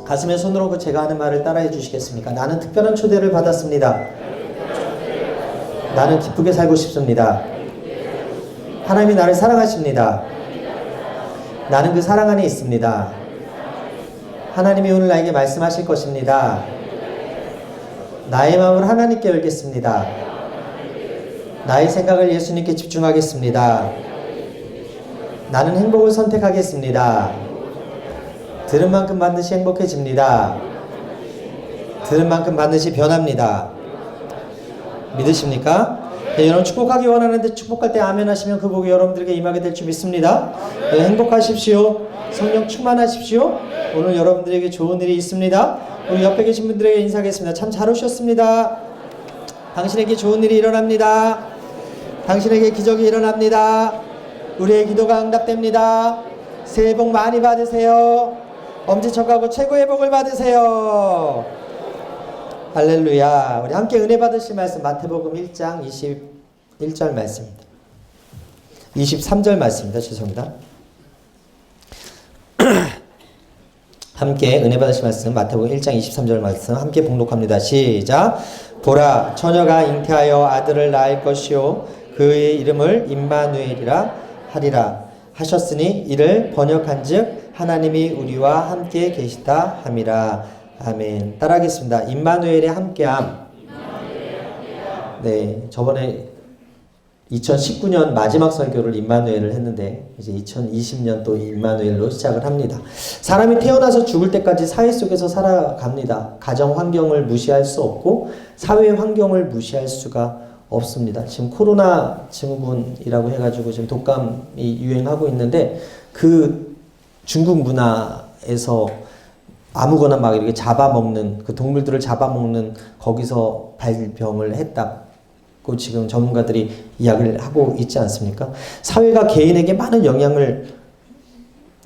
가슴에 손을 얹고 제가 하는 말을 따라해 주시겠습니까? 나는 특별한 초대를 받았습니다. 나는 기쁘게 살고 싶습니다. 하나님이 나를 사랑하십니다. 나는 그 사랑 안에 있습니다. 하나님이 오늘 나에게 말씀하실 것입니다. 나의 마음을 하나님께 열겠습니다. 나의 생각을 예수님께 집중하겠습니다. 나는 행복을 선택하겠습니다. 들은 만큼 반드시 행복해집니다. 들은 만큼 반드시 변합니다. 믿으십니까? 네, 여러분 축복하기 원하는데 축복할 때 아멘 하시면 그 복이 여러분들에게 임하게 될 줄 믿습니다. 네, 행복하십시오. 성령 충만하십시오. 오늘 여러분들에게 좋은 일이 있습니다. 우리 옆에 계신 분들에게 인사하겠습니다. 참 잘 오셨습니다. 당신에게 좋은 일이 일어납니다. 당신에게 기적이 일어납니다. 우리의 기도가 응답됩니다. 새해 복 많이 받으세요. 엄지척하고 최고의 복을 받으세요. 할렐루야. 우리 함께 은혜 받으실 말씀 마태복음 1장 21절 말씀입니다. 23절 말씀입니다. 죄송합니다. 함께 은혜 받으실 말씀 마태복음 1장 23절 말씀 함께 봉독합니다. 시작. 보라, 처녀가 잉태하여 아들을 낳을 것이요 그의 이름을 임마누엘이라 하리라 하셨으니 이를 번역한즉 하나님이 우리와 함께 계시다 함이라. 아멘. 따라하겠습니다. 임마누엘의 함께함. 네, 저번에 2019년 마지막 설교를 임마누엘을 했는데 이제 2020년 또 임마누엘로 시작을 합니다. 사람이 태어나서 죽을 때까지 사회 속에서 살아갑니다. 가정 환경을 무시할 수 없고 사회 환경을 무시할 수가 없습니다. 지금 코로나 증후군이라고 해가지고 지금 독감이 유행하고 있는데 그 중국 문화에서 아무거나 막 이렇게 잡아먹는 그 동물들을 잡아먹는 거기서 발병을 했다고 지금 전문가들이 이야기를 하고 있지 않습니까? 사회가 개인에게 많은 영향을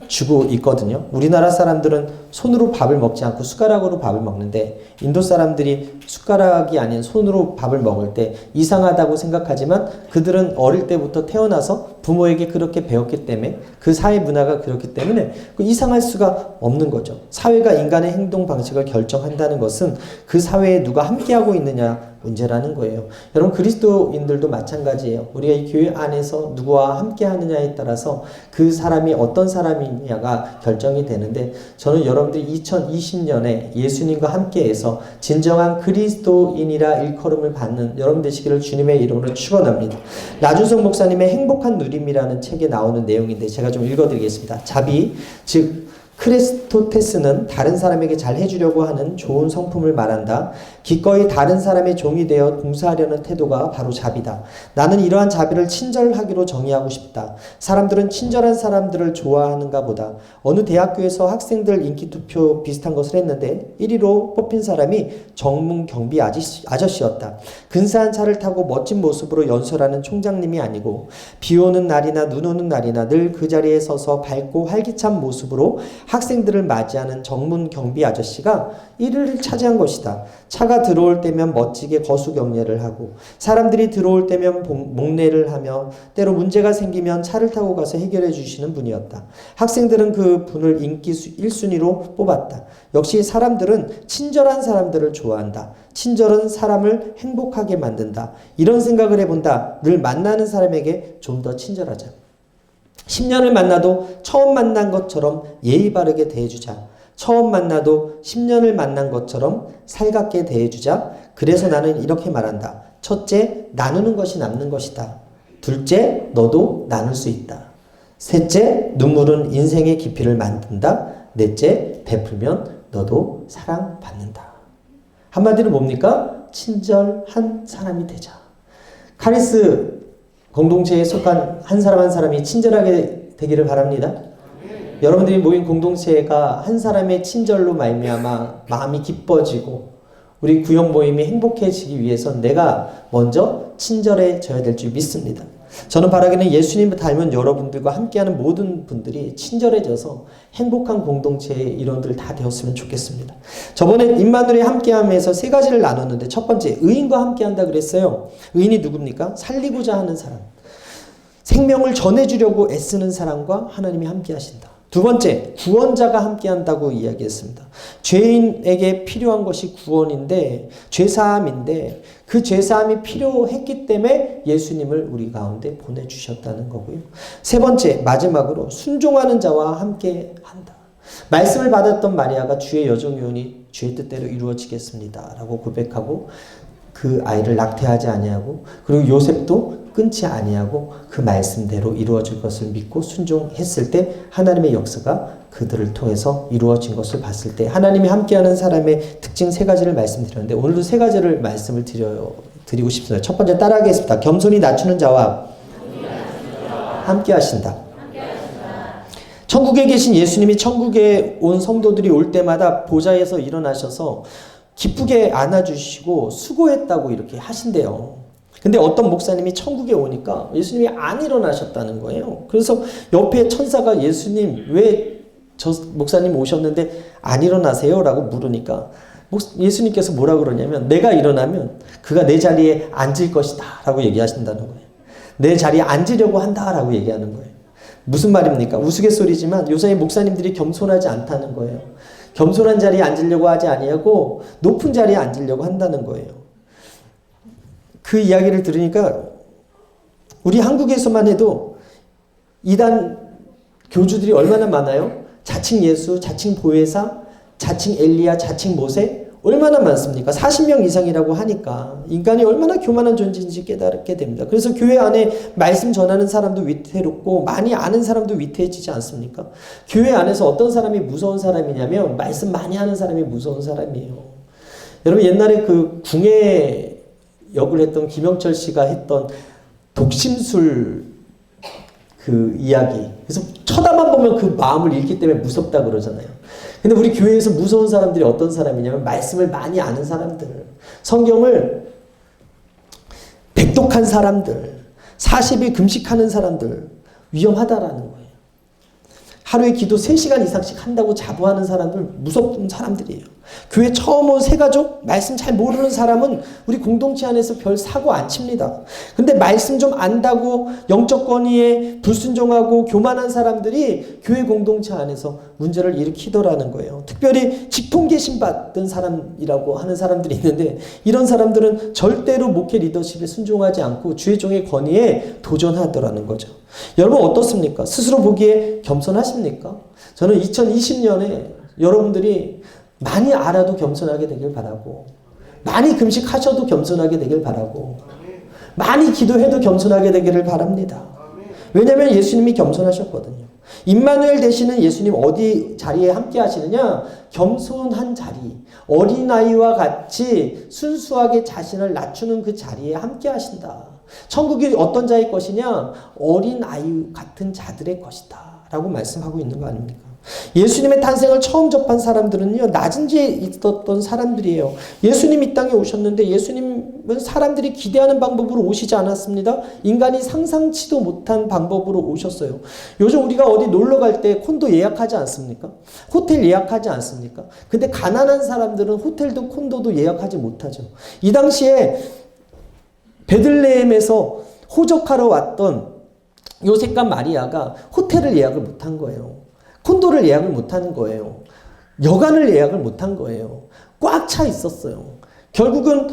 주고 있거든요. 우리나라 사람들은 손으로 밥을 먹지 않고 숟가락으로 밥을 먹는데 인도 사람들이 숟가락이 아닌 손으로 밥을 먹을 때 이상하다고 생각하지만 그들은 어릴 때부터 태어나서 부모에게 그렇게 배웠기 때문에 그 사회 문화가 그렇기 때문에 이상할 수가 없는 거죠. 사회가 인간의 행동 방식을 결정한다는 것은 그 사회에 누가 함께하고 있느냐 문제라는 거예요. 여러분 그리스도인들도 마찬가지예요. 우리가 이 교회 안에서 누구와 함께 하느냐에 따라서 그 사람이 어떤 사람이냐가 결정이 되는데 저는 여러분들이 2020년에 예수님과 함께해서 진정한 그리스도인이라 일컬음을 받는 여러분 되시기를 주님의 이름으로 축원합니다. 나준성 목사님의 행복한 누림이라는 책에 나오는 내용인데 제가 좀 읽어드리겠습니다. 자비, 즉 크레스토테스는 다른 사람에게 잘 해주려고 하는 좋은 성품을 말한다. 기꺼이 다른 사람의 종이 되어 봉사하려는 태도가 바로 자비다. 나는 이러한 자비를 친절하기로 정의하고 싶다. 사람들은 친절한 사람들을 좋아하는가 보다. 어느 대학교에서 학생들 인기투표 비슷한 것을 했는데 1위로 뽑힌 사람이 정문 경비 아저씨였다. 근사한 차를 타고 멋진 모습으로 연설하는 총장님이 아니고 비 오는 날이나 눈 오는 날이나 늘 그 자리에 서서 밝고 활기찬 모습으로 학생들을 맞이하는 정문 경비 아저씨가 1위를 차지한 것이다. 차가 들어올 때면 멋지게 거수 경례를 하고 사람들이 들어올 때면 목례를 하며 때로 문제가 생기면 차를 타고 가서 해결해 주시는 분이었다. 학생들은 그 분을 인기 1순위로 뽑았다. 역시 사람들은 친절한 사람들을 좋아한다. 친절은 사람을 행복하게 만든다. 이런 생각을 해본다. 늘 만나는 사람에게 좀 더 친절하자. 10년을 만나도 처음 만난 것처럼 예의 바르게 대해주자. 처음 만나도 10년을 만난 것처럼 살갑게 대해주자. 그래서 나는 이렇게 말한다. 첫째, 나누는 것이 남는 것이다. 둘째, 너도 나눌 수 있다. 셋째, 눈물은 인생의 깊이를 만든다. 넷째, 베풀면 너도 사랑받는다. 한마디로 뭡니까? 친절한 사람이 되자. 카리스 공동체에 속한 한 사람 한 사람이 친절하게 되기를 바랍니다. 여러분들이 모인 공동체가 한 사람의 친절로 말미암아 마음이 기뻐지고 우리 구역 모임이 행복해지기 위해선 내가 먼저 친절해져야 될 줄 믿습니다. 저는 바라기는 예수님을 닮은 여러분들과 함께하는 모든 분들이 친절해져서 행복한 공동체의 일원들 다 되었으면 좋겠습니다. 저번에 임마누엘이 함께함에서 세 가지를 나눴는데 첫 번째, 의인과 함께한다 그랬어요. 의인이 누굽니까? 살리고자 하는 사람. 생명을 전해주려고 애쓰는 사람과 하나님이 함께하신다. 두 번째, 구원자가 함께한다고 이야기했습니다. 죄인에게 필요한 것이 구원인데, 죄사함인데, 그 죄사함이 필요했기 때문에 예수님을 우리 가운데 보내주셨다는 거고요. 세 번째, 마지막으로 순종하는 자와 함께한다. 말씀을 받았던 마리아가 주의 여정요원이 주의 뜻대로 이루어지겠습니다 라고 고백하고 그 아이를 낙태하지 아니하고, 그리고 요셉도 끊지 아니하고 그 말씀대로 이루어질 것을 믿고 순종했을 때 하나님의 역사가 그들을 통해서 이루어진 것을 봤을 때, 하나님이 함께하는 사람의 특징 세 가지를 말씀드렸는데 오늘도 세 가지를 말씀을 드리고 싶습니다. 첫 번째, 따라하겠습니다. 겸손히 낮추는 자와 함께하신다. 천국에 계신 예수님이 천국에 온 성도들이 올 때마다 보좌에서 일어나셔서 기쁘게 안아주시고 수고했다고 이렇게 하신대요. 근데 어떤 목사님이 천국에 오니까 예수님이 안 일어나셨다는 거예요. 그래서 옆에 천사가 예수님 왜 저 목사님 오셨는데 안 일어나세요? 라고 물으니까 예수님께서 뭐라 그러냐면 내가 일어나면 그가 내 자리에 앉을 것이다 라고 얘기하신다는 거예요. 내 자리에 앉으려고 한다 라고 얘기하는 거예요. 무슨 말입니까? 우스갯소리지만 요새 목사님들이 겸손하지 않다는 거예요. 겸손한 자리에 앉으려고 하지 아니하고 높은 자리에 앉으려고 한다는 거예요. 그 이야기를 들으니까 우리 한국에서만 해도 이단 교주들이 얼마나 많아요? 자칭 예수, 자칭 보혜사, 자칭 엘리야, 자칭 모세 얼마나 많습니까? 40명 이상이라고 하니까 인간이 얼마나 교만한 존재인지 깨닫게 됩니다. 그래서 교회 안에 말씀 전하는 사람도 위태롭고 많이 아는 사람도 위태해지지 않습니까? 교회 안에서 어떤 사람이 무서운 사람이냐면 말씀 많이 하는 사람이 무서운 사람이에요. 여러분 옛날에 그 궁예 역을 했던 김영철 씨가 했던 독심술 그 이야기. 그래서 쳐다만 보면 그 마음을 읽기 때문에 무섭다 그러잖아요. 근데 우리 교회에서 무서운 사람들이 어떤 사람이냐면 말씀을 많이 아는 사람들, 성경을 백독한 사람들, 40일 금식하는 사람들, 위험하다라는 거예요. 하루에 기도 3시간 이상씩 한다고 자부하는 사람들, 무섭은 사람들이에요. 교회 처음 온 새가족, 말씀 잘 모르는 사람은 우리 공동체 안에서 별 사고 안 칩니다. 근데 말씀 좀 안다고 영적 권위에 불순종하고 교만한 사람들이 교회 공동체 안에서 문제를 일으키더라는 거예요. 특별히 직통계신 받은 사람이라고 하는 사람들이 있는데 이런 사람들은 절대로 목회 리더십에 순종하지 않고 주의 종의 권위에 도전하더라는 거죠. 여러분 어떻습니까? 스스로 보기에 겸손하십니까? 저는 2020년에 여러분들이 많이 알아도 겸손하게 되길 바라고, 많이 금식하셔도 겸손하게 되길 바라고, 많이 기도해도 겸손하게 되기를 바랍니다. 왜냐하면 예수님이 겸손하셨거든요. 임마누엘 되시는 예수님 어디 자리에 함께 하시느냐? 겸손한 자리, 어린아이와 같이 순수하게 자신을 낮추는 그 자리에 함께 하신다. 천국이 어떤 자의 것이냐? 어린아이 같은 자들의 것이다 라고 말씀하고 있는 거 아닙니까? 예수님의 탄생을 처음 접한 사람들은요, 낮은 지에 있었던 사람들이에요. 예수님 이 땅에 오셨는데 예수님은 사람들이 기대하는 방법으로 오시지 않았습니다. 인간이 상상치도 못한 방법으로 오셨어요. 요즘 우리가 어디 놀러 갈 때 콘도 예약하지 않습니까? 호텔 예약하지 않습니까? 근데 가난한 사람들은 호텔도 콘도도 예약하지 못하죠. 이 당시에 베들레헴에서 호적하러 왔던 요셉과 마리아가 호텔을 예약을 못한 거예요. 콘도를 예약을 못하는 거예요. 여관을 예약을 못한 거예요. 꽉 차 있었어요. 결국은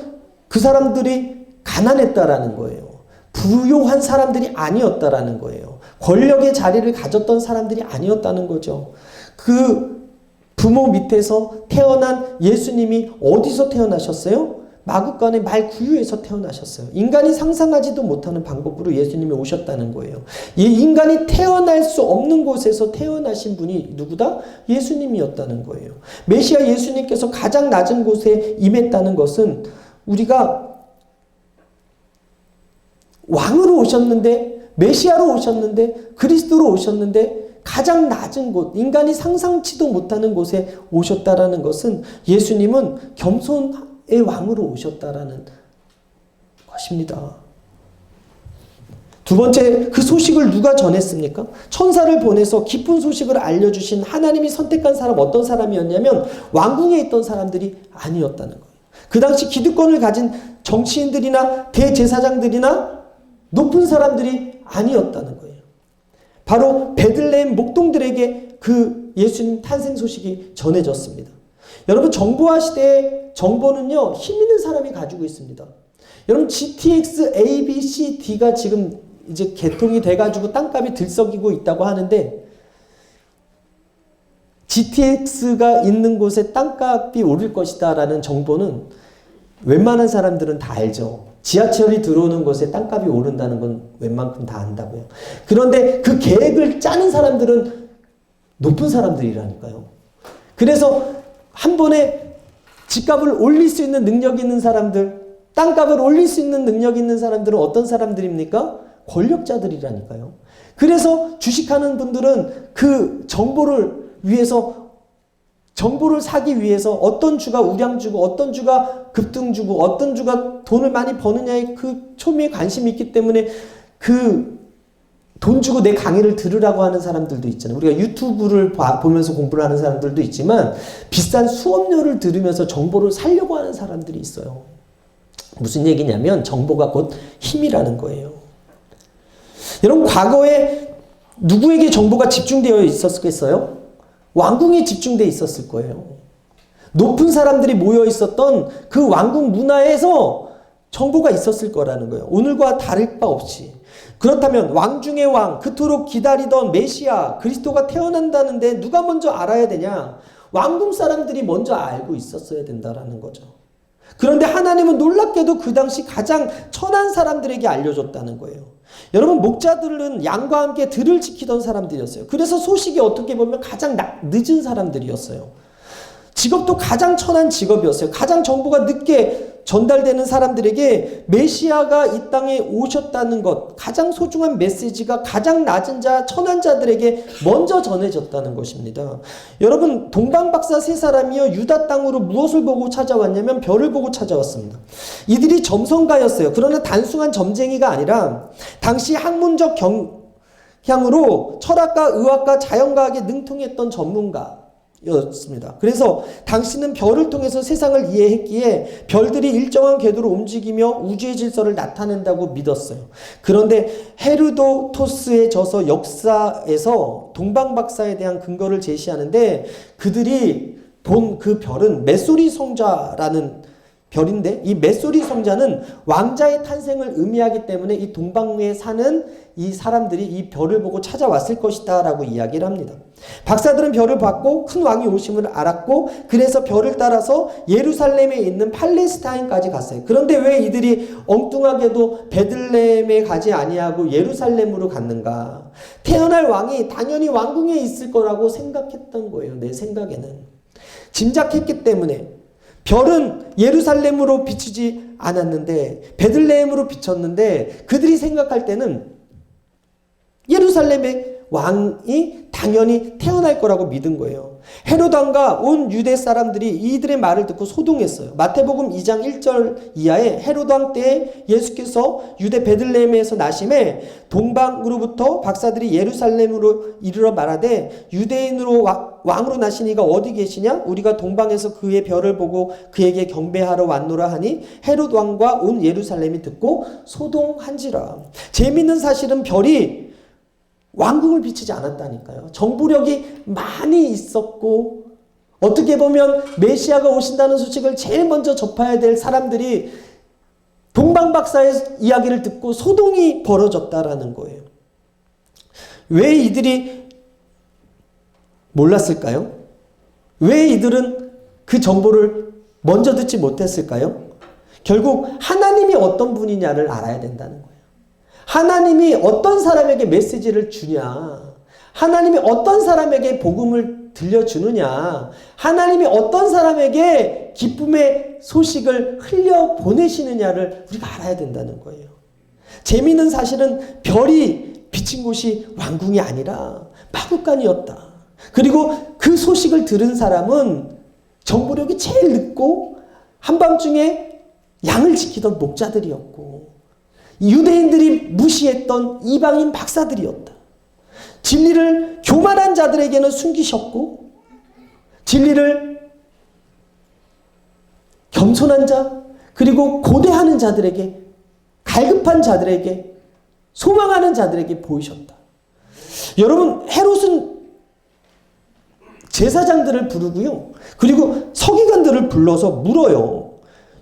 그 사람들이 가난했다라는 거예요. 부유한 사람들이 아니었다라는 거예요. 권력의 자리를 가졌던 사람들이 아니었다는 거죠. 그 부모 밑에서 태어난 예수님이 어디서 태어나셨어요? 마구간의 말구유에서 태어나셨어요. 인간이 상상하지도 못하는 방법으로 예수님이 오셨다는 거예요. 인간이 태어날 수 없는 곳에서 태어나신 분이 누구다? 예수님이었다는 거예요. 메시아 예수님께서 가장 낮은 곳에 임했다는 것은 우리가 왕으로 오셨는데, 메시아로 오셨는데, 그리스도로 오셨는데 가장 낮은 곳, 인간이 상상치도 못하는 곳에 오셨다라는 것은 예수님은 겸손 의 왕으로 오셨다라는 것입니다. 두 번째, 그 소식을 누가 전했습니까? 천사를 보내서 기쁜 소식을 알려주신 하나님이 선택한 사람 어떤 사람이었냐면 왕궁에 있던 사람들이 아니었다는 거예요. 그 당시 기득권을 가진 정치인들이나 대제사장들이나 높은 사람들이 아니었다는 거예요. 바로 베들레헴 목동들에게 그 예수님 탄생 소식이 전해졌습니다. 여러분, 정보화 시대의 정보는요, 힘 있는 사람이 가지고 있습니다. 여러분, GTX A, B, C, D가 지금 이제 개통이 돼가지고 땅값이 들썩이고 있다고 하는데, GTX가 있는 곳에 땅값이 오를 것이다 라는 정보는 웬만한 사람들은 다 알죠. 지하철이 들어오는 곳에 땅값이 오른다는 건 웬만큼 다 안다고요. 그런데 그 계획을 짜는 사람들은 높은 사람들이라니까요. 그래서 한 번에 집값을 올릴 수 있는 능력이 있는 사람들, 땅값을 올릴 수 있는 능력이 있는 사람들은 어떤 사람들입니까? 권력자들이라니까요. 그래서 주식하는 분들은 그 정보를 사기 위해서 어떤 주가 우량주고 어떤 주가 급등주고 어떤 주가 돈을 많이 버느냐에 그 초미에 관심이 있기 때문에 그 돈 주고 내 강의를 들으라고 하는 사람들도 있잖아요. 우리가 유튜브를 보면서 공부를 하는 사람들도 있지만 비싼 수업료를 들으면서 정보를 살려고 하는 사람들이 있어요. 무슨 얘기냐면 정보가 곧 힘이라는 거예요. 여러분, 과거에 누구에게 정보가 집중되어 있었겠어요? 왕궁이 집중되어 있었을 거예요. 높은 사람들이 모여 있었던 그 왕궁 문화에서 정보가 있었을 거라는 거예요. 오늘과 다를 바 없이. 그렇다면 왕 중의 왕, 그토록 기다리던 메시아, 그리스도가 태어난다는데 누가 먼저 알아야 되냐? 왕궁 사람들이 먼저 알고 있었어야 된다라는 거죠. 그런데 하나님은 놀랍게도 그 당시 가장 천한 사람들에게 알려줬다는 거예요. 여러분, 목자들은 양과 함께 들을 지키던 사람들이었어요. 그래서 소식이 어떻게 보면 가장 늦은 사람들이었어요. 직업도 가장 천한 직업이었어요. 가장 정보가 늦게 전달되는 사람들에게 메시아가 이 땅에 오셨다는 것, 가장 소중한 메시지가 가장 낮은 자, 천한 자들에게 먼저 전해졌다는 것입니다. 여러분, 동방박사 세 사람이요, 유다 땅으로 무엇을 보고 찾아왔냐면 별을 보고 찾아왔습니다. 이들이 점성가였어요. 그러나 단순한 점쟁이가 아니라 당시 학문적 경향으로 철학과 의학과 자연과학에 능통했던 전문가 였습니다. 그래서 당신은 별을 통해서 세상을 이해했기에 별들이 일정한 궤도로 움직이며 우주의 질서를 나타낸다고 믿었어요. 그런데 헤르도토스의 저서 역사에서 동방박사에 대한 근거를 제시하는데, 그들이 본 그 별은 메소리 성자라는 별인데, 이 메소리 성자는 왕자의 탄생을 의미하기 때문에 이 동방에 사는 이 사람들이 이 별을 보고 찾아왔을 것이다 라고 이야기를 합니다. 박사들은 별을 봤고 큰 왕이 오심을 알았고, 그래서 별을 따라서 예루살렘에 있는 팔레스타인까지 갔어요. 그런데 왜 이들이 엉뚱하게도 베들레헴에 가지 아니하고 예루살렘으로 갔는가? 태어날 왕이 당연히 왕궁에 있을 거라고 생각했던 거예요. 내 생각에는. 짐작했기 때문에. 별은 예루살렘으로 비추지 않았는데, 베들레헴으로 비쳤는데, 그들이 생각할 때는 예루살렘의 왕이 당연히 태어날 거라고 믿은 거예요. 헤롯 왕과 온 유대 사람들이 이들의 말을 듣고 소동했어요. 마태복음 2장 1절 이하에 헤롯 왕 때에 예수께서 유대 베들레헴에서 나심에 동방으로부터 박사들이 예루살렘으로 이르러 말하되, 유대인으로 왕으로 나신 이가 어디 계시냐? 우리가 동방에서 그의 별을 보고 그에게 경배하러 왔노라 하니 헤롯 왕과 온 예루살렘이 듣고 소동한지라. 재미있는 사실은 별이 왕궁을 비치지 않았다니까요. 정보력이 많이 있었고, 어떻게 보면 메시아가 오신다는 소식을 제일 먼저 접해야 될 사람들이 동방박사의 이야기를 듣고 소동이 벌어졌다라는 거예요. 왜 이들이 몰랐을까요? 왜 이들은 그 정보를 먼저 듣지 못했을까요? 결국 하나님이 어떤 분이냐를 알아야 된다는 거예요. 하나님이 어떤 사람에게 메시지를 주냐, 하나님이 어떤 사람에게 복음을 들려주느냐, 하나님이 어떤 사람에게 기쁨의 소식을 흘려보내시느냐를 우리가 알아야 된다는 거예요. 재미있는 사실은 별이 비친 곳이 왕궁이 아니라 마구간이었다. 그리고 그 소식을 들은 사람은 정보력이 제일 늦고 한밤중에 양을 지키던 목자들이었고, 유대인들이 무시했던 이방인 박사들이었다. 진리를 교만한 자들에게는 숨기셨고, 진리를 겸손한 자, 그리고 고대하는 자들에게, 갈급한 자들에게, 소망하는 자들에게 보이셨다. 여러분, 헤롯은 제사장들을 부르고요. 그리고 서기관들을 불러서 물어요.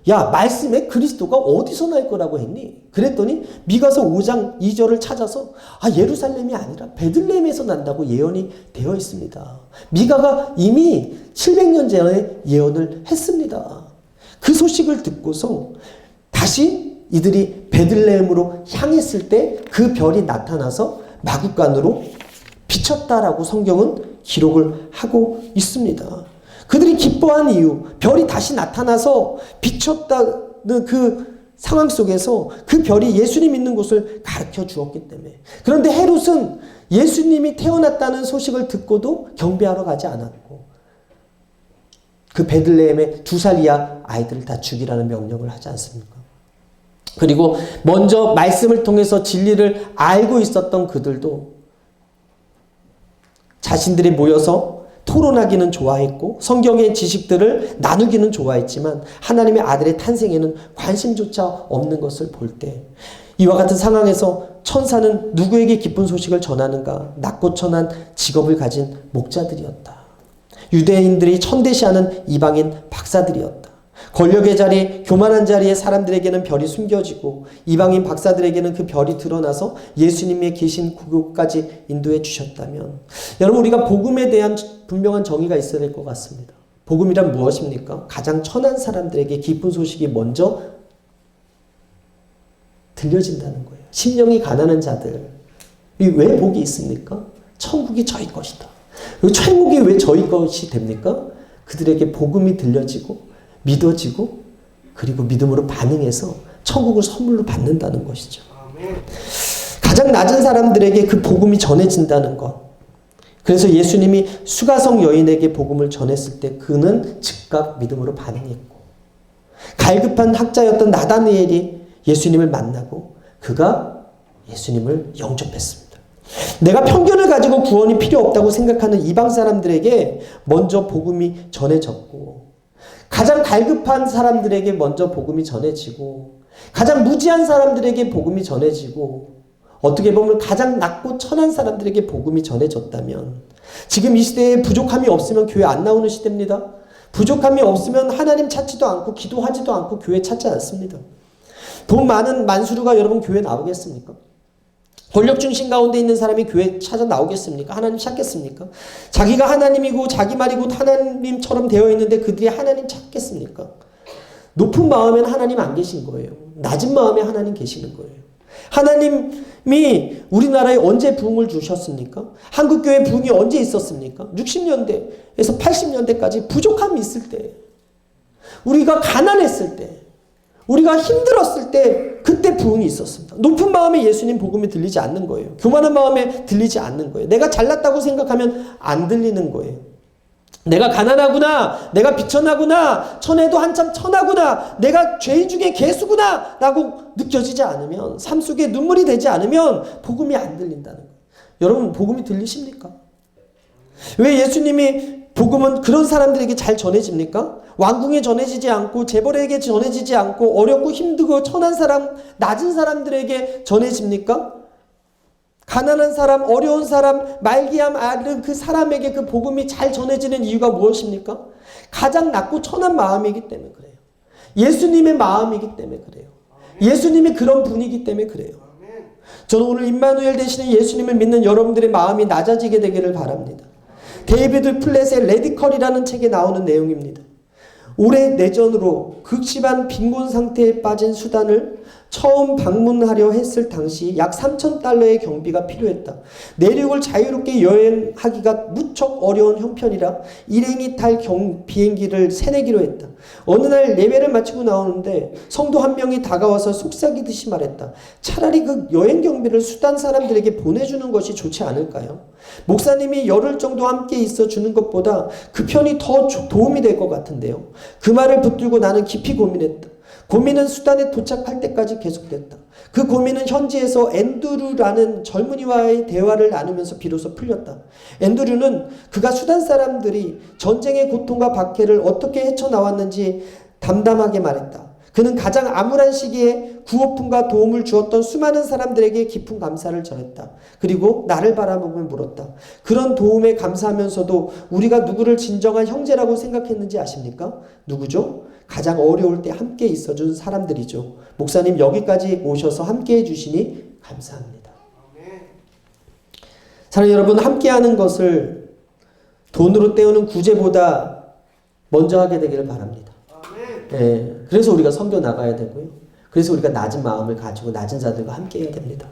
야, 말씀에 그리스도가 어디서 날 거라고 했니? 그랬더니 미가서 5장 2절을 찾아서 예루살렘이 아니라 베들레헴에서 난다고 예언이 되어 있습니다. 미가가 이미 700년 전에 예언을 했습니다. 그 소식을 듣고서 다시 이들이 베들레헴으로 향했을 때 그 별이 나타나서 마구간으로 비쳤다라고 성경은 기록을 하고 있습니다. 그들이 기뻐한 이유, 별이 다시 나타나서 비쳤다는 그 상황 속에서 그 별이 예수님 있는 곳을 가르쳐 주었기 때문에. 그런데 헤롯은 예수님이 태어났다는 소식을 듣고도 경배하러 가지 않았고 그 베들레헴의 2살 이하 아이들을 다 죽이라는 명령을 하지 않습니까? 그리고 먼저 말씀을 통해서 진리를 알고 있었던 그들도 자신들이 모여서 토론하기는 좋아했고 성경의 지식들을 나누기는 좋아했지만 하나님의 아들의 탄생에는 관심조차 없는 것을 볼 때 이와 같은 상황에서 천사는 누구에게 기쁜 소식을 전하는가? 낮고 천한 직업을 가진 목자들이었다. 유대인들이 천대시하는 이방인 박사들이었다. 권력의 자리, 교만한 자리에 사람들에게는 별이 숨겨지고 이방인 박사들에게는 그 별이 드러나서 예수님의 계신 그곳까지 인도해 주셨다면 여러분 우리가 복음에 대한 분명한 정의가 있어야 될 것 같습니다. 복음이란 무엇입니까? 가장 천한 사람들에게 기쁜 소식이 먼저 들려진다는 거예요. 심령이 가난한 자들. 왜 복이 있습니까? 천국이 저희 것이다. 천국이 왜 저희 것이 됩니까? 그들에게 복음이 들려지고 믿어지고 그리고 믿음으로 반응해서 천국을 선물로 받는다는 것이죠. 가장 낮은 사람들에게 그 복음이 전해진다는 것. 그래서 예수님이 수가성 여인에게 복음을 전했을 때 그는 즉각 믿음으로 반응했고 갈급한 학자였던 나다니엘이 예수님을 만나고 그가 예수님을 영접했습니다. 내가 편견을 가지고 구원이 필요 없다고 생각하는 이방 사람들에게 먼저 복음이 전해졌고 가장 갈급한 사람들에게 먼저 복음이 전해지고 가장 무지한 사람들에게 복음이 전해지고 어떻게 보면 가장 낮고 천한 사람들에게 복음이 전해졌다면 지금 이 시대에 부족함이 없으면 교회 안 나오는 시대입니다. 부족함이 없으면 하나님 찾지도 않고 기도하지도 않고 교회 찾지 않습니다. 돈 많은 만수르가 여러분 교회 나오겠습니까? 권력 중심 가운데 있는 사람이 교회 찾아 나오겠습니까? 하나님 찾겠습니까? 자기가 하나님이고 자기 말이 곧 하나님처럼 되어 있는데 그들이 하나님 찾겠습니까? 높은 마음엔 하나님 안 계신 거예요. 낮은 마음에 하나님 계시는 거예요. 하나님이 우리나라에 언제 부흥을 주셨습니까? 한국교회 부흥이 언제 있었습니까? 60년대에서 80년대까지 부족함이 있을 때, 우리가 가난했을 때, 우리가 힘들었을 때 그때 부흥이 있었습니다. 높은 마음에 예수님 복음이 들리지 않는 거예요. 교만한 마음에 들리지 않는 거예요. 내가 잘났다고 생각하면 안 들리는 거예요. 내가 가난하구나, 내가 비천하구나, 천해도 한참 천하구나, 내가 죄인 중에 개수구나 라고 느껴지지 않으면, 삶 속에 눈물이 되지 않으면 복음이 안 들린다는 거예요. 여러분 복음이 들리십니까? 왜 예수님이 복음은 그런 사람들에게 잘 전해집니까? 왕궁에 전해지지 않고 재벌에게 전해지지 않고 어렵고 힘들고 천한 사람, 낮은 사람들에게 전해집니까? 가난한 사람, 어려운 사람, 말기암 앓은 그 사람에게 그 복음이 잘 전해지는 이유가 무엇입니까? 가장 낮고 천한 마음이기 때문에 그래요. 예수님의 마음이기 때문에 그래요. 예수님이 그런 분이기 때문에 그래요. 저는 오늘 임마누엘 대신에 예수님을 믿는 여러분들의 마음이 낮아지게 되기를 바랍니다. 데이비드 플랫의 레디컬이라는 책에 나오는 내용입니다. 오래 내전으로 극심한 빈곤 상태에 빠진 수단을 처음 방문하려 했을 당시 약 3,000달러의 경비가 필요했다. 내륙을 자유롭게 여행하기가 무척 어려운 형편이라 일행이 탈 비행기를 새내기로 했다. 어느 날 예배를 마치고 나오는데 성도 한 명이 다가와서 속삭이듯이 말했다. 차라리 그 여행 경비를 수단 사람들에게 보내주는 것이 좋지 않을까요? 목사님이 열흘 정도 함께 있어 주는 것보다 그 편이 더 도움이 될 것 같은데요. 그 말을 붙들고 나는 깊이 고민했다. 고민은 수단에 도착할 때까지 계속됐다. 그 고민은 현지에서 앤드류라는 젊은이와의 대화를 나누면서 비로소 풀렸다. 앤드류는 그가 수단 사람들이 전쟁의 고통과 박해를 어떻게 헤쳐나왔는지 담담하게 말했다. 그는 가장 암울한 시기에 구호품과 도움을 주었던 수많은 사람들에게 깊은 감사를 전했다. 그리고 나를 바라보며 물었다. 그런 도움에 감사하면서도 우리가 누구를 진정한 형제라고 생각했는지 아십니까? 누구죠? 가장 어려울 때 함께 있어준 사람들이죠. 목사님 여기까지 오셔서 함께 해주시니 감사합니다. 사랑하는 여러분, 함께하는 것을 돈으로 때우는 구제보다 먼저 하게 되기를 바랍니다. 예, 그래서 우리가 선교 나가야 되고요. 그래서 우리가 낮은 마음을 가지고 낮은 자들과 함께 해야 됩니다.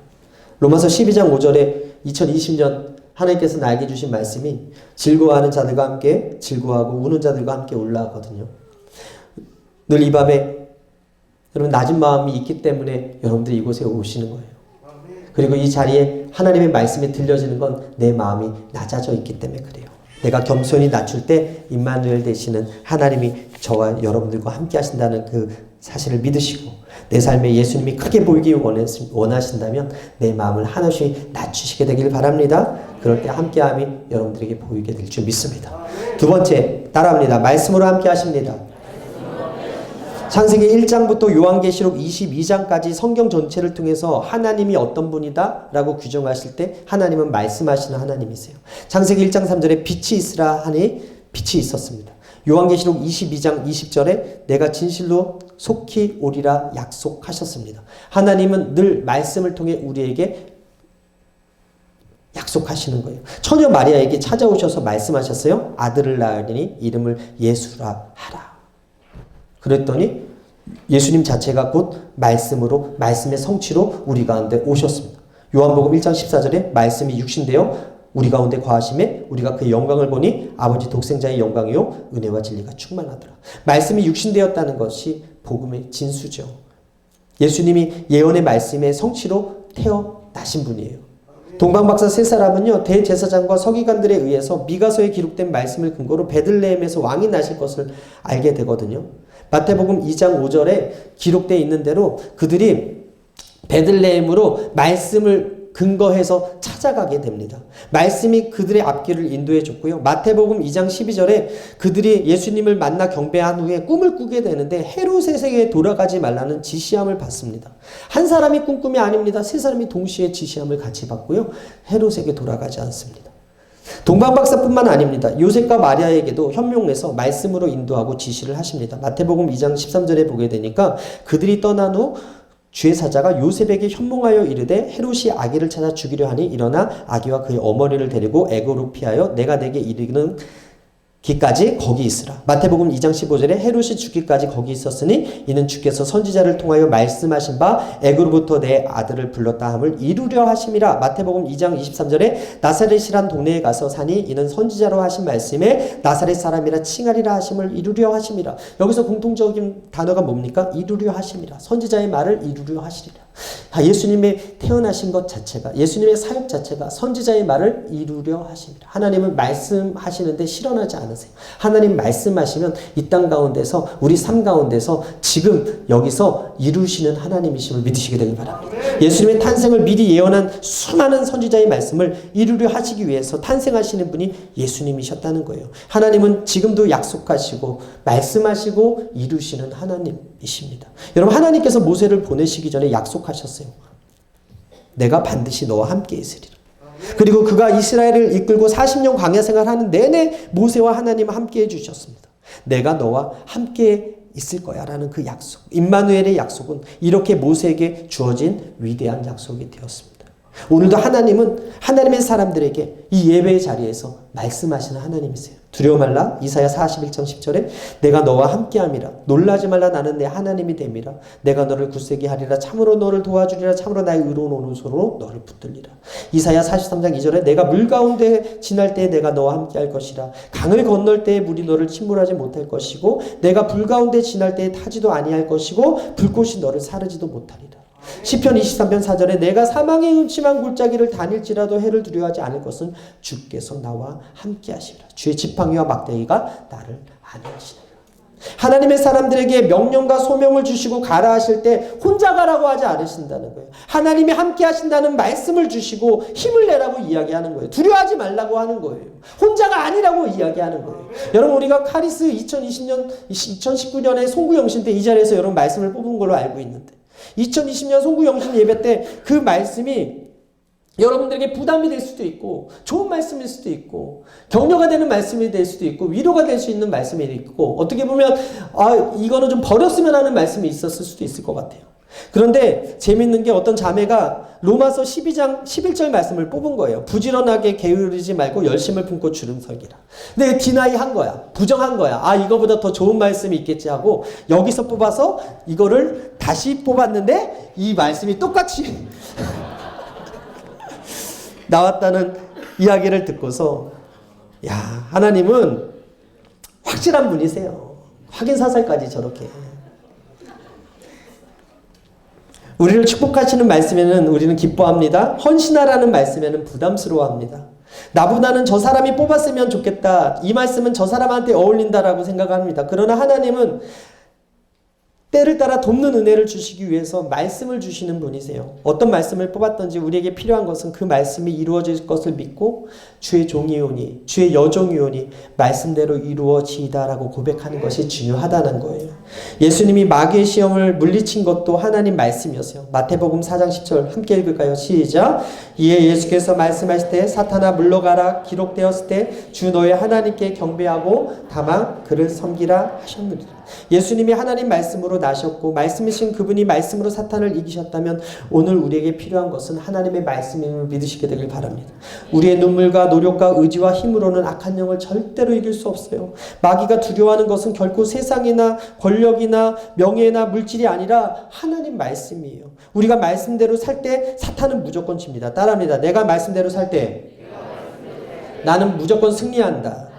로마서 12장 5절에 2020년 하나님께서 나에게 주신 말씀이 즐거워하는 자들과 함께 즐거워하고 우는 자들과 함께 올라가거든요. 늘 이 밤에 여러분 낮은 마음이 있기 때문에 여러분들이 이곳에 오시는 거예요. 그리고 이 자리에 하나님의 말씀이 들려지는 건 내 마음이 낮아져 있기 때문에 그래요. 내가 겸손히 낮출 때 임마누엘 되시는 하나님이 저와 여러분들과 함께 하신다는 그 사실을 믿으시고 내 삶에 예수님이 크게 보이기 원하신다면 내 마음을 하나씩 낮추시게 되길 바랍니다. 그럴 때 함께함이 여러분들에게 보이게 될 줄 믿습니다. 두 번째, 따라합니다. 말씀으로 함께 하십니다. 창세기 1장부터 요한계시록 22장까지 성경 전체를 통해서 하나님이 어떤 분이다 라고 규정하실 때 하나님은 말씀하시는 하나님이세요. 창세기 1장 3절에 빛이 있으라 하니 빛이 있었습니다. 요한계시록 22장 20절에 내가 진실로 속히 오리라 약속하셨습니다. 하나님은 늘 말씀을 통해 우리에게 약속하시는 거예요. 처녀 마리아에게 찾아오셔서 말씀하셨어요. 아들을 낳으리니 이름을 예수라 하라. 그랬더니 예수님 자체가 곧 말씀으로 말씀의 성취로 우리 가운데 오셨습니다. 요한복음 1장 14절에 말씀이 육신되어 우리 가운데 거하심에 우리가 그의 영광을 보니 아버지 독생자의 영광이요 은혜와 진리가 충만하더라. 말씀이 육신되었다는 것이 복음의 진수죠. 예수님이 예언의 말씀의 성취로 태어나신 분이에요. 동방박사 세 사람은요 대제사장과 서기관들에 의해서 미가서에 기록된 말씀을 근거로 베들레헴에서 왕이 나실 것을 알게 되거든요. 마태복음 2장 5절에 기록되어 있는 대로 그들이 베들레헴으로 말씀을 근거해서 찾아가게 됩니다. 말씀이 그들의 앞길을 인도해 줬고요. 마태복음 2장 12절에 그들이 예수님을 만나 경배한 후에 꿈을 꾸게 되는데 헤롯에게 돌아가지 말라는 지시함을 받습니다. 한 사람이 꾼 꿈이 아닙니다. 세 사람이 동시에 지시함을 같이 받고요. 헤롯에게 돌아가지 않습니다. 동방박사뿐만 아닙니다. 요셉과 마리아에게도 현명해서 말씀으로 인도하고 지시를 하십니다. 마태복음 2장 13절에 보게 되니까 그들이 떠난 후 주의 사자가 요셉에게 현몽하여 이르되 헤롯이 아기를 찾아 죽이려 하니 일어나 아기와 그의 어머니를 데리고 애굽으로 피하여 내가 내게 이르는 기까지 거기 있으라. 마태복음 2장 15절에 헤롯이 죽기까지 거기 있었으니 이는 주께서 선지자를 통하여 말씀하신 바 애굽으로부터 내 아들을 불렀다 함을 이루려 하심이라. 마태복음 2장 23절에 나사렛이란 동네에 가서 사니 이는 선지자로 하신 말씀에 나사렛 사람이라 칭하리라 하심을 이루려 하심이라. 여기서 공통적인 단어가 뭡니까? 이루려 하심이라. 선지자의 말을 이루려 하시리라. 예수님의 태어나신 것 자체가, 예수님의 사역 자체가 선지자의 말을 이루려 하십니다. 하나님은 말씀하시는데 실현하지 않으세요. 하나님 말씀하시면 이 땅 가운데서, 우리 삶 가운데서 지금 여기서 이루시는 하나님이심을 믿으시게 되길 바랍니다. 예수님의 탄생을 미리 예언한 수많은 선지자의 말씀을 이루려 하시기 위해서 탄생하시는 분이 예수님이셨다는 거예요. 하나님은 지금도 약속하시고 말씀하시고 이루시는 하나님이십니다. 여러분, 하나님께서 모세를 보내시기 전에 약속하셨어요. 내가 반드시 너와 함께 있으리라. 그리고 그가 이스라엘을 이끌고 40년 광야 생활하는 내내 모세와 하나님은 함께 해주셨습니다. 내가 너와 함께 있을 거야 라는 그 약속, 임마누엘의 약속은 이렇게 모세에게 주어진 위대한 약속이 되었습니다. 오늘도 하나님은 하나님의 사람들에게 이 예배의 자리에서 말씀하시는 하나님이세요. 두려워 말라. 이사야 41장 10절에 내가 너와 함께함이라. 놀라지 말라. 나는 내 하나님이 됨이라. 내가 너를 굳세게 하리라. 참으로 너를 도와주리라. 참으로 나의 의로운 오른손으로 너를 붙들리라. 이사야 43장 2절에 내가 물 가운데 지날 때에 내가 너와 함께할 것이라. 강을 건널 때에 물이 너를 침몰하지 못할 것이고 내가 불 가운데 지날 때에 타지도 아니할 것이고 불꽃이 너를 사르지도 못하리라. 시편 23편 4절에 내가 사망의 음침한 골짜기를 다닐지라도 해를 두려워하지 않을 것은 주께서 나와 함께 하시리라. 주의 지팡이와 막대기가 나를 안위하시리라. 하나님의 사람들에게 명령과 소명을 주시고 가라 하실 때 혼자 가라고 하지 않으신다는 거예요. 하나님이 함께 하신다는 말씀을 주시고 힘을 내라고 이야기하는 거예요. 두려워하지 말라고 하는 거예요. 혼자가 아니라고 이야기하는 거예요. 여러분, 우리가 카리스 2019년에 송구영신 때 이 자리에서 여러분 말씀을 뽑은 걸로 알고 있는데 2020년 송구영신 예배 때 그 말씀이 여러분들에게 부담이 될 수도 있고 좋은 말씀일 수도 있고 격려가 되는 말씀이 될 수도 있고 위로가 될 수 있는 말씀이 있고 어떻게 보면 이거는 좀 버렸으면 하는 말씀이 있었을 수도 있을 것 같아요. 그런데 재밌는 게 어떤 자매가 로마서 12장 11절 말씀을 뽑은 거예요. 부지런하게 게으르지 말고 열심을 품고 주름 서기라. 근데 디나이 한 거야. 부정한 거야. 이거보다 더 좋은 말씀이 있겠지 하고 여기서 뽑아서 이거를 다시 뽑았는데 이 말씀이 똑같이 나왔다는 이야기를 듣고서 하나님은 확실한 분이세요. 확인사살까지 저렇게. 우리를 축복하시는 말씀에는 우리는 기뻐합니다. 헌신하라는 말씀에는 부담스러워합니다. 나보다는 저 사람이 뽑았으면 좋겠다. 이 말씀은 저 사람한테 어울린다라고 생각합니다. 그러나 하나님은 때를 따라 돕는 은혜를 주시기 위해서 말씀을 주시는 분이세요. 어떤 말씀을 뽑았던지 우리에게 필요한 것은 그 말씀이 이루어질 것을 믿고 주의 종이오니 주의 여종이오니 말씀대로 이루어지이다라고 고백하는 것이 중요하다는 거예요. 예수님이 마귀의 시험을 물리친 것도 하나님 말씀이었어요. 마태복음 4장 10절 함께 읽을까요? 시작. 이에 예수께서 말씀하실 때 사탄아 물러가라 기록되었을 때 주 너의 하나님께 경배하고 다만 그를 섬기라 하셨느니라. 예수님이 하나님 말씀으로 나셨고 말씀이신 그분이 말씀으로 사탄을 이기셨다면 오늘 우리에게 필요한 것은 하나님의 말씀임을 믿으시게 되길 바랍니다. 우리의 눈물과 노력과 의지와 힘으로는 악한 영을 절대로 이길 수 없어요. 마귀가 두려워하는 것은 결코 세상이나 권력이나 명예나 물질이 아니라 하나님 말씀이에요. 우리가 말씀대로 살 때 사탄은 무조건 집니다. 따라합니다. 내가 말씀대로 살 때 나는 무조건 승리한다.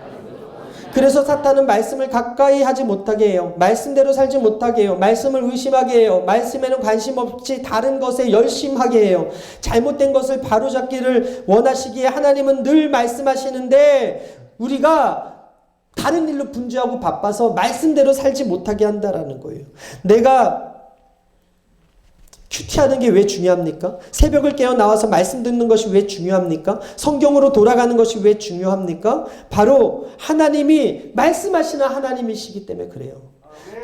그래서 사탄은 말씀을 가까이 하지 못하게 해요. 말씀대로 살지 못하게 해요. 말씀을 의심하게 해요. 말씀에는 관심 없이 다른 것에 열심하게 해요. 잘못된 것을 바로잡기를 원하시기에 하나님은 늘 말씀하시는데 우리가 다른 일로 분주하고 바빠서 말씀대로 살지 못하게 한다라는 거예요. 내가 큐티하는 게 왜 중요합니까? 새벽을 깨어 나와서 말씀 듣는 것이 왜 중요합니까? 성경으로 돌아가는 것이 왜 중요합니까? 바로 하나님이 말씀하시는 하나님이시기 때문에 그래요.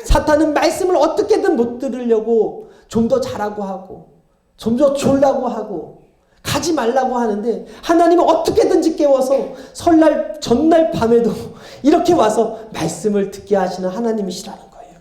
사탄은 말씀을 어떻게든 못 들으려고 좀 더 잘하고 하고 좀 더 졸라고 하고 가지 말라고 하는데 하나님은 어떻게든지 깨워서 설날 전날 밤에도 이렇게 와서 말씀을 듣게 하시는 하나님이시라는 거예요.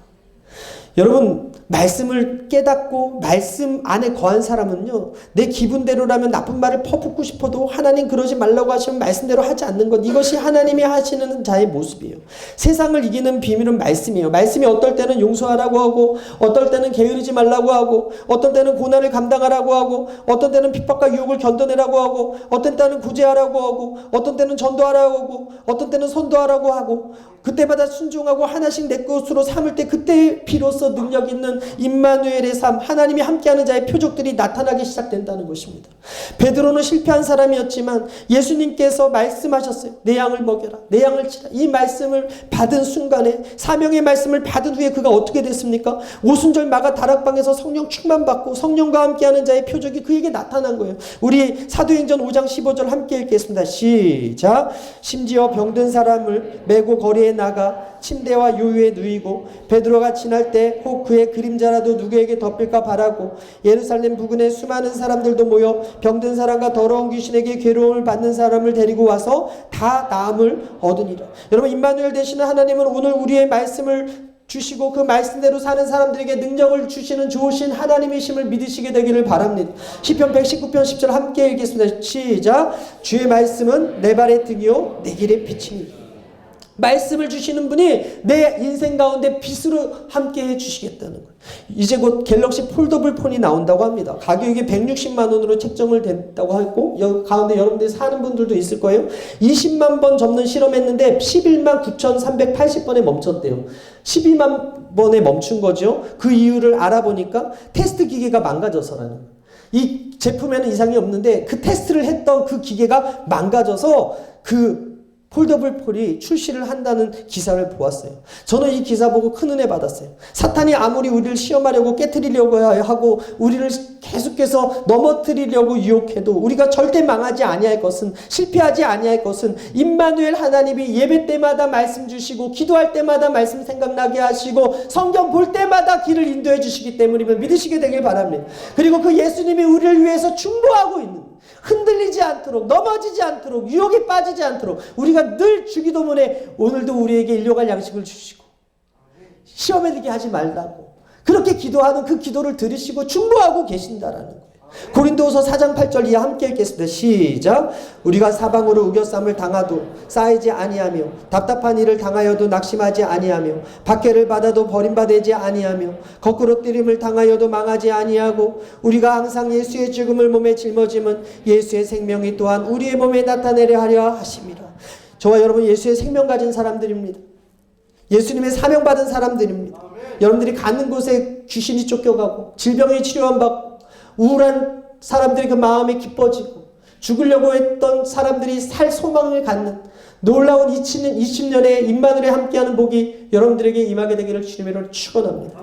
여러분, 말씀을 깨닫고 말씀 안에 거한 사람은요, 내 기분대로라면 나쁜 말을 퍼붓고 싶어도 하나님 그러지 말라고 하시면 말씀대로 하지 않는 것, 이것이 하나님이 하시는 자의 모습이에요. 세상을 이기는 비밀은 말씀이에요. 말씀이 어떨 때는 용서하라고 하고 어떨 때는 게으르지 말라고 하고 어떤 때는 고난을 감당하라고 하고 어떤 때는 핍박과 유혹을 견뎌내라고 하고 어떤 때는 구제하라고 하고 어떤 때는 전도하라고 하고 어떤 때는 선도하라고 하고 그때마다 순종하고 하나씩 내 것으로 삼을 때 그때 비로소 능력 있는 임마누엘의 삶, 하나님이 함께하는 자의 표적들이 나타나기 시작된다는 것입니다. 베드로는 실패한 사람이었지만 예수님께서 말씀하셨어요. 내 양을 먹여라. 내 양을 치라. 이 말씀을 받은 순간에 사명의 말씀을 받은 후에 그가 어떻게 됐습니까? 오순절 마가 다락방에서 성령 충만받고 성령과 함께하는 자의 표적이 그에게 나타난 거예요. 우리 사도행전 5장 15절 함께 읽겠습니다. 시작. 심지어 병든 사람을 메고 거리에 나가 침대와 요유에 누이고 베드로가 지날 때 혹 그의 그림자라도 누구에게 덮일까 바라고 예루살렘 부근에 수많은 사람들도 모여 병든 사람과 더러운 귀신에게 괴로움을 받는 사람을 데리고 와서 다 나음을 얻으니라. 여러분, 임마누엘 되시는 하나님은 오늘 우리의 말씀을 주시고 그 말씀대로 사는 사람들에게 능력을 주시는 좋으신 하나님이심을 믿으시게 되기를 바랍니다. 시편 119편 10절 함께 읽겠습니다. 시작. 주의 말씀은 내 발의 등이요 내 길의 빛입니다. 말씀을 주시는 분이 내 인생 가운데 빛으로 함께 해주시겠다는 거예요. 이제 곧 갤럭시 폴더블 폰이 나온다고 합니다. 가격이 160만 원으로 책정을 됐다고 하고 가운데 여러분들이 사는 분들도 있을 거예요. 20만 번 접는 실험했는데 11만 9,380번에 멈췄대요. 12만 번에 멈춘 거죠. 그 이유를 알아보니까 테스트 기계가 망가져서라는 거예요. 이 제품에는 이상이 없는데 그 테스트를 했던 그 기계가 망가져서 그 폴더블 폴이 출시를 한다는 기사를 보았어요. 저는 이 기사 보고 큰 은혜 받았어요. 사탄이 아무리 우리를 시험하려고 깨트리려고 하고 우리를 계속해서 넘어뜨리려고 유혹해도 우리가 절대 망하지 아니할 것은, 실패하지 아니할 것은 임마누엘 하나님이 예배 때마다 말씀 주시고 기도할 때마다 말씀 생각나게 하시고 성경 볼 때마다 길을 인도해 주시기 때문임을 믿으시게 되길 바랍니다. 그리고 그 예수님이 우리를 위해서 중보하고 있는, 흔들리지 않도록, 넘어지지 않도록, 유혹에 빠지지 않도록 우리가 늘 주기도문에 오늘도 우리에게 일용할 양식을 주시고 시험에 들게 하지 말라고 그렇게 기도하는 그 기도를 들으시고 중보하고 계신다라는 거예요. 고린도후서 4장 8절 이하 함께 읽겠습니다. 시작. 우리가 사방으로 우겨쌈을 당하도 쌓이지 아니하며 답답한 일을 당하여도 낙심하지 아니하며 박해를 받아도 버림받지 아니하며 거꾸로 뜨림을 당하여도 망하지 아니하고 우리가 항상 예수의 죽음을 몸에 짊어짐은 예수의 생명이 또한 우리의 몸에 나타내려 하려 하심이라. 저와 여러분 예수의 생명 가진 사람들입니다. 예수님의 사명 받은 사람들입니다. 여러분들이 가는 곳에 귀신이 쫓겨가고 질병의 치료함 받고 우울한 사람들의 그 마음이 기뻐지고 죽으려고 했던 사람들이 살 소망을 갖는 놀라운 20년의 임마누엘에 함께하는 복이 여러분들에게 임하게 되기를 주님의 이름으로 축원합니다.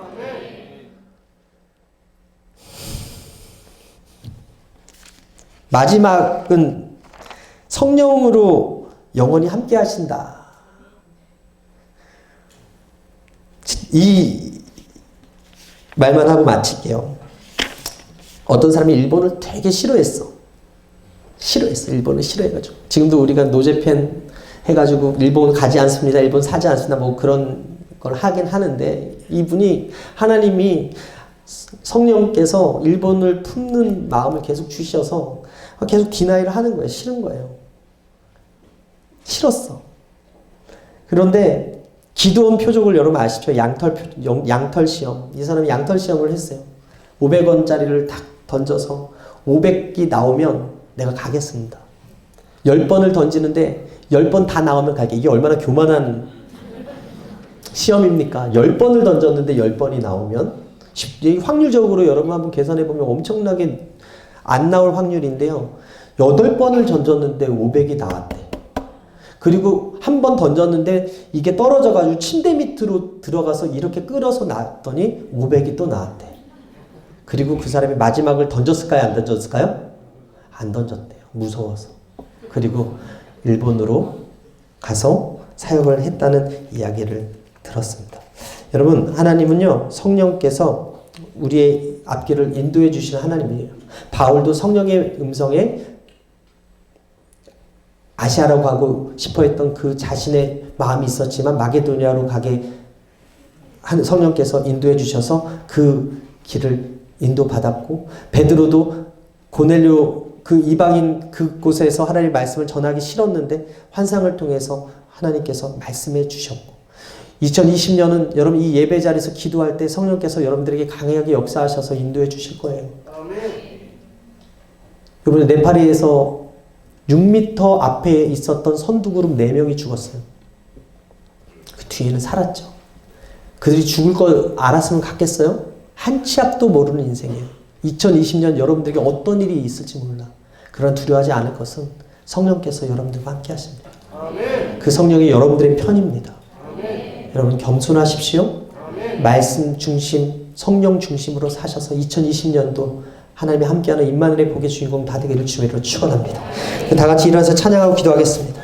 마지막은 성령으로 영원히 함께 하신다. 이 말만 하고 마칠게요. 어떤 사람이 일본을 되게 싫어했어. 일본을 싫어해가지고. 지금도 우리가 노제팬 해가지고 일본 가지 않습니다. 일본 사지 않습니다. 뭐 그런 걸 하긴 하는데 이분이 하나님이 성령께서 일본을 품는 마음을 계속 주셔서 계속 디나이를 하는 거예요. 싫은 거예요. 싫었어. 그런데 기도원 표적을 여러분 아시죠? 양털 시험. 이 사람이 양털 시험을 했어요. 500원짜리를 딱 던져서 500이 나오면 내가 가겠습니다. 10번을 던지는데 10번 다 나오면 갈게. 이게 얼마나 교만한 시험입니까? 10번을 던졌는데 10번이 나오면 확률적으로 여러분 한번 계산해보면 엄청나게 안 나올 확률인데요. 8번을 던졌는데 500이 나왔대. 그리고 한 번 던졌는데 이게 떨어져가지고 침대 밑으로 들어가서 이렇게 끌어서 놨더니 500이 또 나왔대. 그리고 그 사람이 마지막을 던졌을까요? 안 던졌을까요? 안 던졌대요. 무서워서. 그리고 일본으로 가서 사역을 했다는 이야기를 들었습니다. 여러분, 하나님은요, 성령께서 우리의 앞길을 인도해 주시는 하나님이에요. 바울도 성령의 음성에 아시아라고 하고 싶어 했던 그 자신의 마음이 있었지만 마게도니아로 가게 성령께서 인도해 주셔서 그 길을 인도받았고, 베드로도 고넬료 그 이방인 그곳에서 하나님의 말씀을 전하기 싫었는데 환상을 통해서 하나님께서 말씀해 주셨고, 2020년은 여러분 이 예배 자리에서 기도할 때 성령께서 여러분들에게 강하게 역사하셔서 인도해 주실 거예요. 이번에 네팔에서 6m 앞에 있었던 선두그룹 4명이 죽었어요. 그 뒤에는 살았죠. 그들이 죽을 걸 알았으면 갔겠어요? 한 치 앞도 모르는 인생이에요. 2020년 여러분들에게 어떤 일이 있을지 몰라. 그러나 두려워하지 않을 것은 성령께서 여러분들과 함께 하십니다. 그 성령이 여러분들의 편입니다. 여러분 겸손하십시오. 말씀 중심, 성령 중심으로 사셔서 2020년도 하나님이 함께하는 임마누엘의 복의 주인공 다 되기를 주님으로 축원합니다. 다 같이 일어나서 찬양하고 기도하겠습니다.